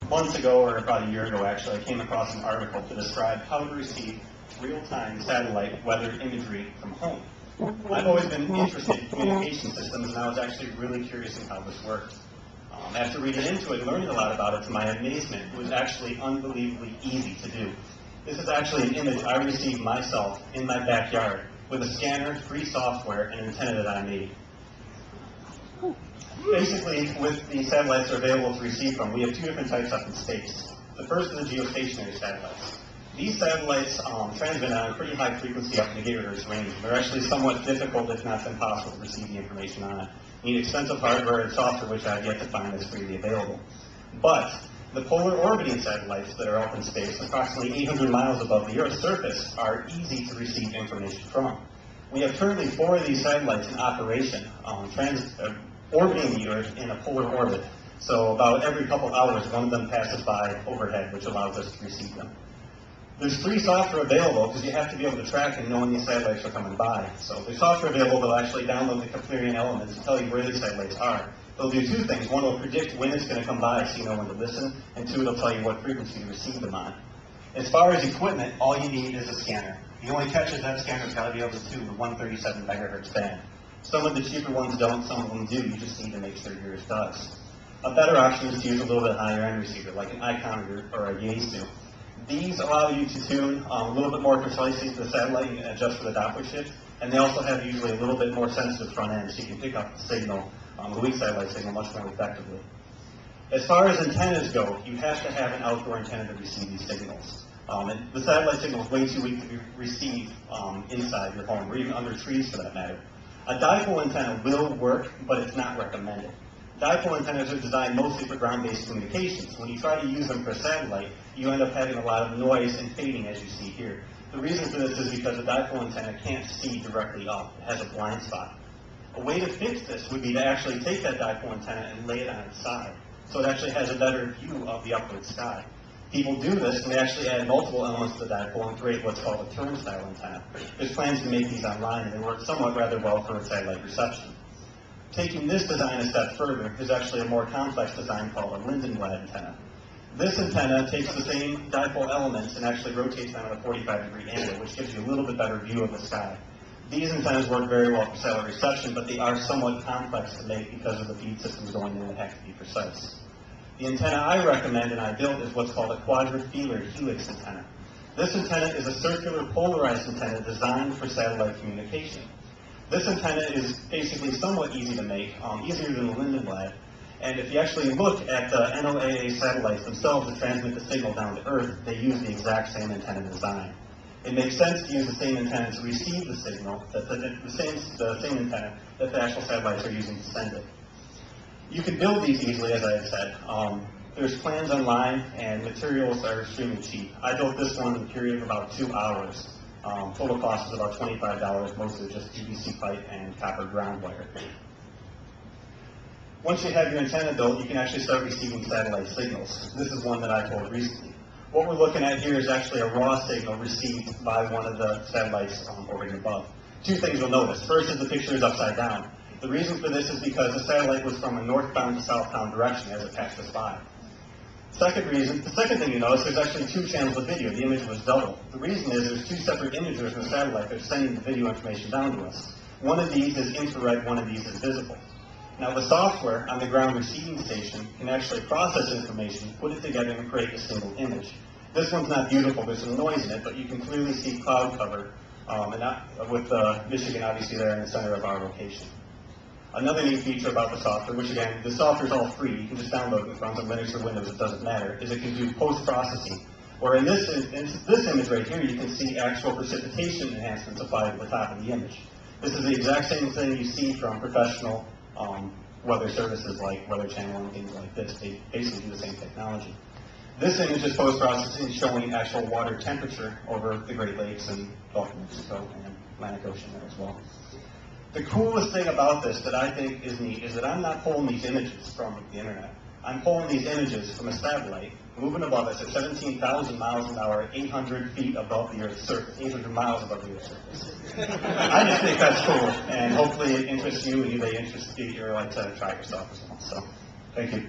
Months ago, or about a year ago actually, I came across an article to describe how to receive real-time satellite weather imagery from home. I've always been interested in communication systems, and I was actually really curious in how this worked. After reading into it and learning a lot about it, to my amazement, it was actually unbelievably easy to do. This is actually an image I received myself in my backyard with a scanner, free software, and an antenna that I made. Basically, with the satellites that are available to receive from, we have two different types up in space. The first is the geostationary satellites. These satellites transmit on a pretty high frequency up in the gigahertz range. They're actually somewhat difficult, if not impossible, to receive the information on. You need expensive hardware and software, which I've yet to find that's freely available. But the polar orbiting satellites that are up in space, approximately 800 miles above the Earth's surface, are easy to receive information from. We have currently 4 of these satellites in operation, orbiting the Earth in a polar orbit. So about every couple hours, one of them passes by overhead, which allows us to receive them. There's free software available because you have to be able to track and know when these satellites are coming by. So there's software available that'll actually download the Keplerian elements and tell you where these satellites are. It'll do 2 things. One, it'll predict when it's going to come by so you know when to listen, and 2, it'll tell you what frequency to receive them on. As far as equipment, all you need is a scanner. The only catch is that scanner's got to be able to do the 137 megahertz band. Some of the cheaper ones don't, some of them do. You just need to make sure yours does. A better option is to use a little bit higher end receiver, like an Icon or a Yaesu. These allow you to tune a little bit more precisely to the satellite and adjust for the Doppler shift, and they also have usually a little bit more sensitive front end, so you can pick up the signal, the weak satellite signal, much more effectively. As far as antennas go, you have to have an outdoor antenna to receive these signals. And the satellite signal is way too weak to be received inside your home, or even under trees for that matter. A dipole antenna will work, but it's not recommended. Dipole antennas are designed mostly for ground-based communications. When you try to use them for satellite, you end up having a lot of noise and fading, as you see here. The reason for this is because a dipole antenna can't see directly up. It has a blind spot. A way to fix this would be to actually take that dipole antenna and lay it on its side, so it actually has a better view of the upward sky. People do this, and they actually add multiple elements to the dipole and create what's called a turnstile antenna. There's plans to make these online, and they work somewhat rather well for satellite reception. Taking this design a step further is actually a more complex design called a Lindenblad antenna. This antenna takes the same dipole elements and actually rotates them at a 45-degree angle, which gives you a little bit better view of the sky. These antennas work very well for satellite reception, but they are somewhat complex to make because of the feed systems going in that have to be precise. The antenna I recommend and I built is what's called a quadrifilar helix antenna. This antenna is a circular polarized antenna designed for satellite communication. This antenna is basically somewhat easy to make, easier than the Lindenblad, and if you actually look at the NOAA satellites themselves that transmit the signal down to Earth, they use the exact same antenna design. It makes sense to use the same antenna to receive the signal, the same antenna that the actual satellites are using to send it. You can build these easily, as I had said. There's plans online, and materials are extremely cheap. I built this one in a period of about 2 hours. Total cost is about $25, mostly just PVC pipe and copper ground wire. Once you have your antenna built, you can actually start receiving satellite signals. This is one that I pulled recently. What we're looking at here is actually a raw signal received by one of the satellites orbiting above. 2 things you'll notice. First is the picture is upside down. The reason for this is because the satellite was from a northbound to southbound direction as it passed us by. The second thing you notice, there's actually 2 channels of video. The image was double. The reason is there's 2 separate imagers in the satellite that are sending the video information down to us. One of these is infrared, one of these is visible. Now the software on the ground receiving station can actually process information, put it together, and create a single image. This one's not beautiful, there's some noise in it, but you can clearly see cloud cover, with Michigan obviously there in the center of our location. Another neat feature about the software, which again, the software is all free, you can just download it from Linux or Windows, it doesn't matter, is it can do post-processing. Where in this image right here, you can see actual precipitation enhancements applied to the top of the image. This is the exact same thing you see from professional weather services like Weather Channel and things like this. They basically do the same technology. This image is post-processing, showing actual water temperature over the Great Lakes and Gulf of Mexico and Atlantic Ocean there as well. The coolest thing about this that I think is neat is that I'm not pulling these images from the internet. I'm pulling these images from a satellite moving above us at 17,000 miles an hour, 800 feet above the Earth's surface, 800 miles above the Earth's surface. I just think that's cool, and hopefully it interests you, and you may interest you, or like to try yourself as well. So, thank you.